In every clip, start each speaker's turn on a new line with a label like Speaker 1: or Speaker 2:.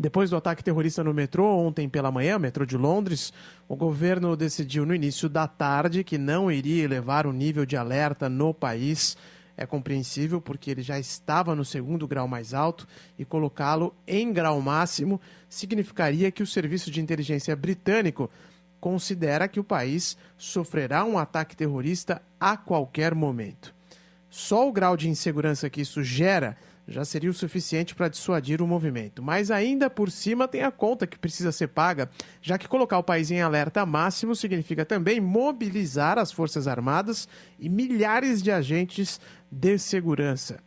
Speaker 1: Depois do ataque terrorista no metrô, ontem pela manhã, metrô de Londres, o governo decidiu no início da tarde que não iria elevar o nível de alerta no país. É compreensível porque ele já estava no segundo grau mais alto e colocá-lo em grau máximo significaria que o serviço de inteligência britânico considera que o país sofrerá um ataque terrorista a qualquer momento. Só o grau de insegurança que isso gera já seria o suficiente para dissuadir o movimento. Mas ainda por cima tem a conta que precisa ser paga, já que colocar o país em alerta máximo significa também mobilizar as Forças Armadas e milhares de agentes de segurança.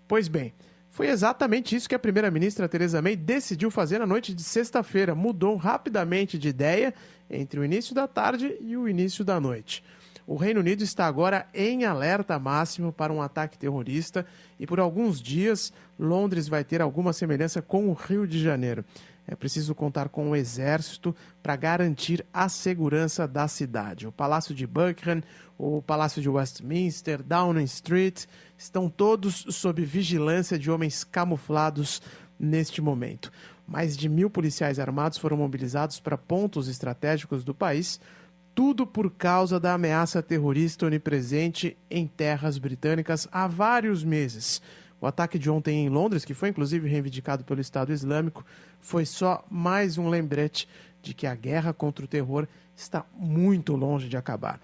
Speaker 1: Pois bem, foi exatamente isso que a primeira-ministra Theresa May decidiu fazer na noite de sexta-feira. Mudou rapidamente de ideia entre o início da tarde e o início da noite. O Reino Unido está agora em alerta máximo para um ataque terrorista e por alguns dias Londres vai ter alguma semelhança com o Rio de Janeiro. É preciso contar com o exército para garantir a segurança da cidade. O Palácio de Buckingham, o Palácio de Westminster, Downing Street, estão todos sob vigilância de homens camuflados neste momento. Mais de 1.000 policiais armados foram mobilizados para pontos estratégicos do país, tudo por causa da ameaça terrorista onipresente em terras britânicas há vários meses. O ataque de ontem em Londres, que foi inclusive reivindicado pelo Estado Islâmico, foi só mais um lembrete de que a guerra contra o terror está muito longe de acabar.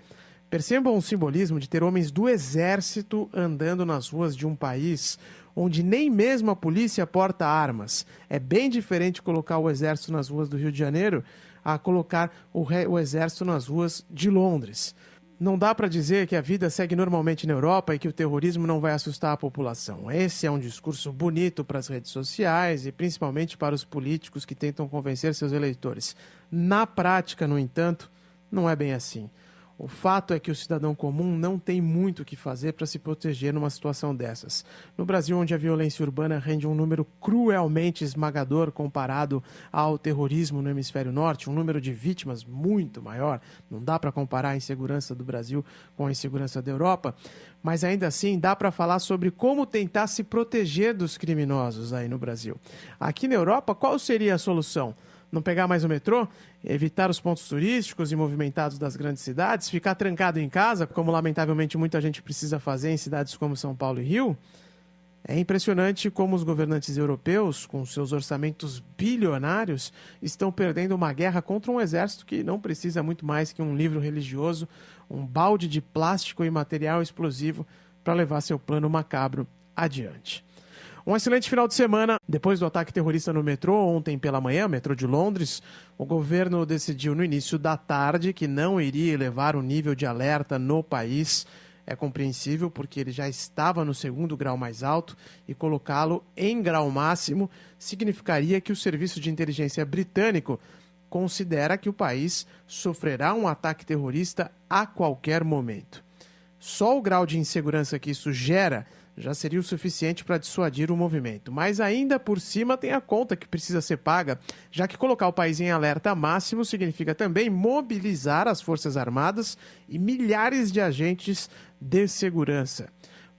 Speaker 1: Percebam o simbolismo de ter homens do exército andando nas ruas de um país onde nem mesmo a polícia porta armas. É bem diferente colocar o exército nas ruas do Rio de Janeiro a colocar o exército nas ruas de Londres. Não dá para dizer que a vida segue normalmente na Europa e que o terrorismo não vai assustar a população. Esse é um discurso bonito para as redes sociais e principalmente para os políticos que tentam convencer seus eleitores. Na prática, no entanto, não é bem assim. O fato é que o cidadão comum não tem muito o que fazer para se proteger numa situação dessas. No Brasil, onde a violência urbana rende um número cruelmente esmagador comparado ao terrorismo no hemisfério norte, um número de vítimas muito maior, não dá para comparar a insegurança do Brasil com a insegurança da Europa, mas ainda assim dá para falar sobre como tentar se proteger dos criminosos aí no Brasil. Aqui na Europa, qual seria a solução? Não pegar mais o metrô, evitar os pontos turísticos e movimentados das grandes cidades, ficar trancado em casa, como lamentavelmente muita gente precisa fazer em cidades como São Paulo e Rio? É impressionante como os governantes europeus, com seus orçamentos bilionários, estão perdendo uma guerra contra um exército que não precisa muito mais que um livro religioso, um balde de plástico e material explosivo para levar seu plano macabro adiante. Um excelente final de semana. Depois do ataque terrorista no metrô, ontem pela manhã, metrô de Londres, o governo decidiu no início da tarde que não iria elevar o nível de alerta no país. É compreensível porque ele já estava no segundo grau mais alto e colocá-lo em grau máximo significaria que o serviço de inteligência britânico considera que o país sofrerá um ataque terrorista a qualquer momento. Só o grau de insegurança que isso gera já seria o suficiente para dissuadir o movimento. Mas ainda por cima tem a conta que precisa ser paga, já que colocar o país em alerta máximo significa também mobilizar as Forças Armadas e milhares de agentes de segurança.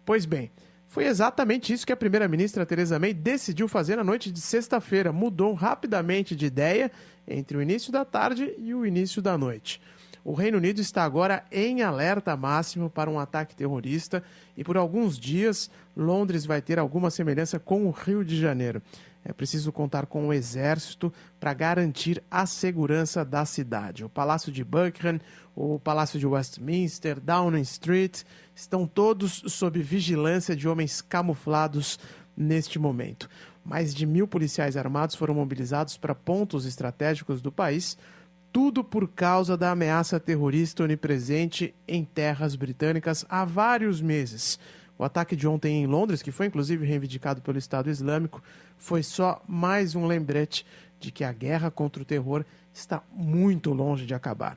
Speaker 1: Pois bem, foi exatamente isso que a primeira-ministra Theresa May decidiu fazer na noite de sexta-feira. Mudou rapidamente de ideia entre o início da tarde e o início da noite. O Reino Unido está agora em alerta máximo para um ataque terrorista e por alguns dias Londres vai ter alguma semelhança com o Rio de Janeiro. É preciso contar com o exército para garantir a segurança da cidade. O Palácio de Buckingham, o Palácio de Westminster, Downing Street, estão todos sob vigilância de homens camuflados neste momento. Mais de 1.000 policiais armados foram mobilizados para pontos estratégicos do país, tudo por causa da ameaça terrorista onipresente em terras britânicas há vários meses. O ataque de ontem em Londres, que foi inclusive reivindicado pelo Estado Islâmico, foi só mais um lembrete de que a guerra contra o terror está muito longe de acabar.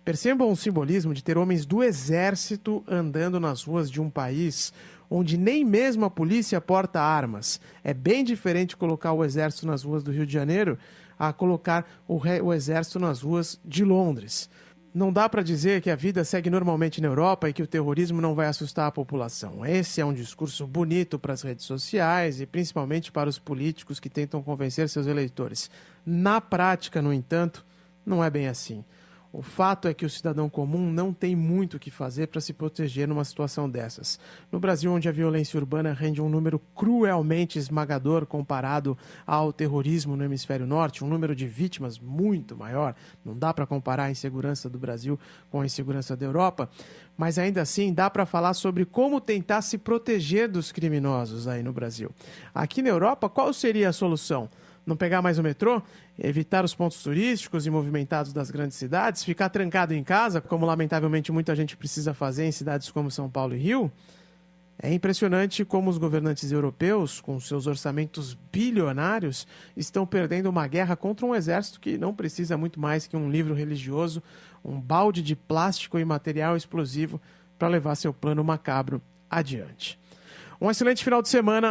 Speaker 1: Percebam o simbolismo de ter homens do exército andando nas ruas de um país onde nem mesmo a polícia porta armas. É bem diferente colocar o exército nas ruas do Rio de Janeiro a colocar o exército nas ruas de Londres. Não dá para dizer que a vida segue normalmente na Europa e que o terrorismo não vai assustar a população. Esse é um discurso bonito para as redes sociais e principalmente para os políticos que tentam convencer seus eleitores. Na prática, no entanto, não é bem assim. O fato é que o cidadão comum não tem muito o que fazer para se proteger numa situação dessas. No Brasil, onde a violência urbana rende um número cruelmente esmagador comparado ao terrorismo no hemisfério norte, um número de vítimas muito maior, não dá para comparar a insegurança do Brasil com a insegurança da Europa, mas ainda assim dá para falar sobre como tentar se proteger dos criminosos aí no Brasil. Aqui na Europa, qual seria a solução? Não pegar mais o metrô? Evitar os pontos turísticos e movimentados das grandes cidades? Ficar trancado em casa, como lamentavelmente muita gente precisa fazer em cidades como São Paulo e Rio? É impressionante como os governantes europeus, com seus orçamentos bilionários, estão perdendo uma guerra contra um exército que não precisa muito mais que um livro religioso, um balde de plástico e material explosivo para levar seu plano macabro adiante. Um excelente final de semana.